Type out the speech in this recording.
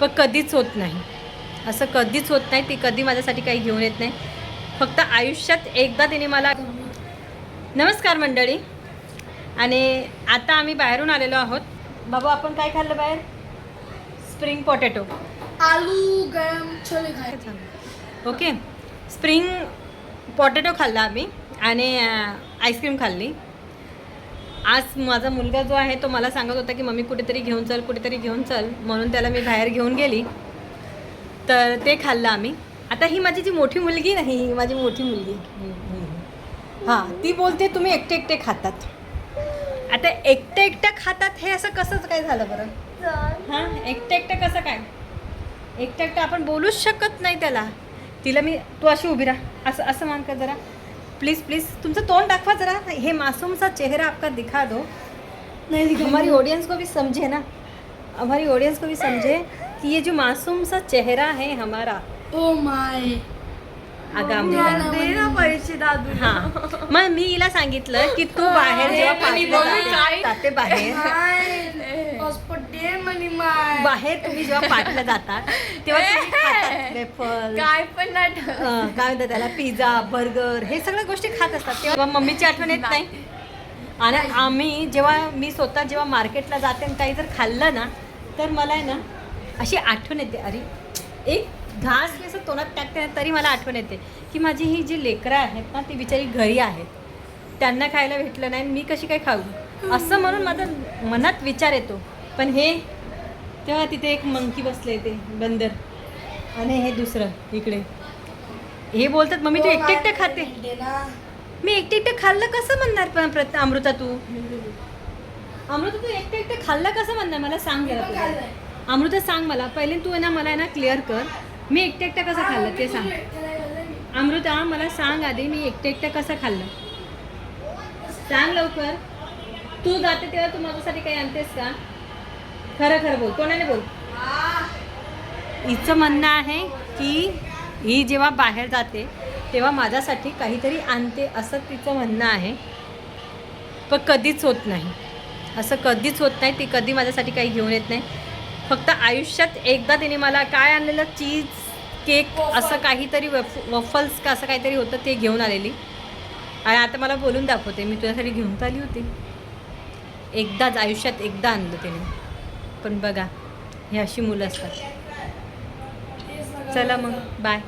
पण कधीच होत नाही, असं कधीच होत नाही. ती कधी माझ्यासाठी काही घेऊन येत नाही. फक्त आयुष्यात एकदा तिने मला. नमस्कार मंडळी. आणि आता आम्ही बाहेरून आलेलो आहोत. बाबा आपण काय खाल्लं बाहेर? स्प्रिंग पोटॅटो, आलू गरम छोले खाए. ओके. स्प्रिंग पोटॅटो खाल्ला आम्ही आणि आईस्क्रीम खाल्ली. आज माझा मुलगा जो आहे तो मला सांगत होता की मम्मी कुठेतरी घेऊन चल, कुठेतरी घेऊन चल, म्हणून त्याला मी बाहेर घेऊन गेली. तर ते खाल्लं आम्ही. आता ही माझी जी मोठी मुलगी नाही, ही माझी मोठी मुलगी, हां, ती बोलते तुम्ही एकटे एकटे खातात. आता एकटं एकटं खातात हे असं कसंच काय झालं बरं? हां, एकटं एकटं कसं काय? एकटं एकटं आपण बोलूच शकत नाही त्याला. तिला मी, तू अशी उभी राहा, असं असं मान कर जरा, प्लीज़ प्लीज़. तुमचं तोंड दाखवा जरा, हे मासूम सा चेहरा आपका दिखा दो. नहीं, हमारी ऑडियंस को भी समझे ना, हमारी ऑडियंस को भी समझे कि ये जो मासूम सा चेहरा है हमारा. Oh my. अगं दे ना पैसे दादू. हां, मग मी हिला सांगितलं की तू बाहेर जेव्हा पाठला जाते बाहेर, दे मनी माय. बाहेर तुम्ही जेव्हा पाठला जातात तेव्हा तुम्ही खातात वेफल, काय पण नाही. काय म्हणतात त्याला, पिझ्झा, बर्गर, हे सगळ्या गोष्टी खात असतात. तेव्हा मम्मीची आठवण येत नाही. आणि आम्ही जेव्हा, मी स्वतः जेव्हा मार्केटला जाते आणि काही जर खाल्लं ना, तर मला आहे ना अशी आठवण येते, अरे एक घास मी असं तोंडात टाकते ना तरी मला आठवण येते की माझी ही जी लेकरं आहेत ना ती बिचारी घरी आहेत, त्यांना खायला भेटलं नाही, मी कशी काय खाऊ, असं म्हणून माझा मनात विचार येतो. पण हे तेव्हा तिथे एक मंकी बसले, ते बंदर, आणि हे दुसरं इकडे, हे बोलतात मम्मी तू एकटे एकटे खाते. मी एकटे एकटे खाल्लं कसं म्हणणार? पण अमृता तू एकटे एकटे खाल्लं कसं म्हणणार? मला सांग जरा. अमृता सांग मला पहिले, तू आहे ना, मला आहे ना क्लिअर कर, मी एकटे एकटं कसं खाल्लं ते सांग. अमृता मला सांग आधी, मी एकटे एकटं कसं खाल्लं सांग लवकर. तू जाते तेव्हा तू माझ्यासाठी काही आणतेस का? खरं खरं बोल, कोणाने बोल. हिचं म्हणणं आहे की ही जेव्हा बाहेर जाते तेव्हा माझ्यासाठी काहीतरी आणते, असं तिचं म्हणणं आहे. पण कधीच होत नाही, असं कधीच होत नाही. ती कधी माझ्यासाठी काही घेऊन येत नाही. फक्त आयुष्यात एकदा तिने मला काय आणलेलं, चीज केक असं काहीतरी, वफल्स का असं काहीतरी होतं, ते घेऊन आलेली. आणि आता मला बोलून दाखवते, मी तुझ्यासाठी घेऊन तर आली होती. एकदाच आयुष्यात एकदा आणलं तिने. पण बघा, हे अशी मुलं असतात. चला मग, बाय.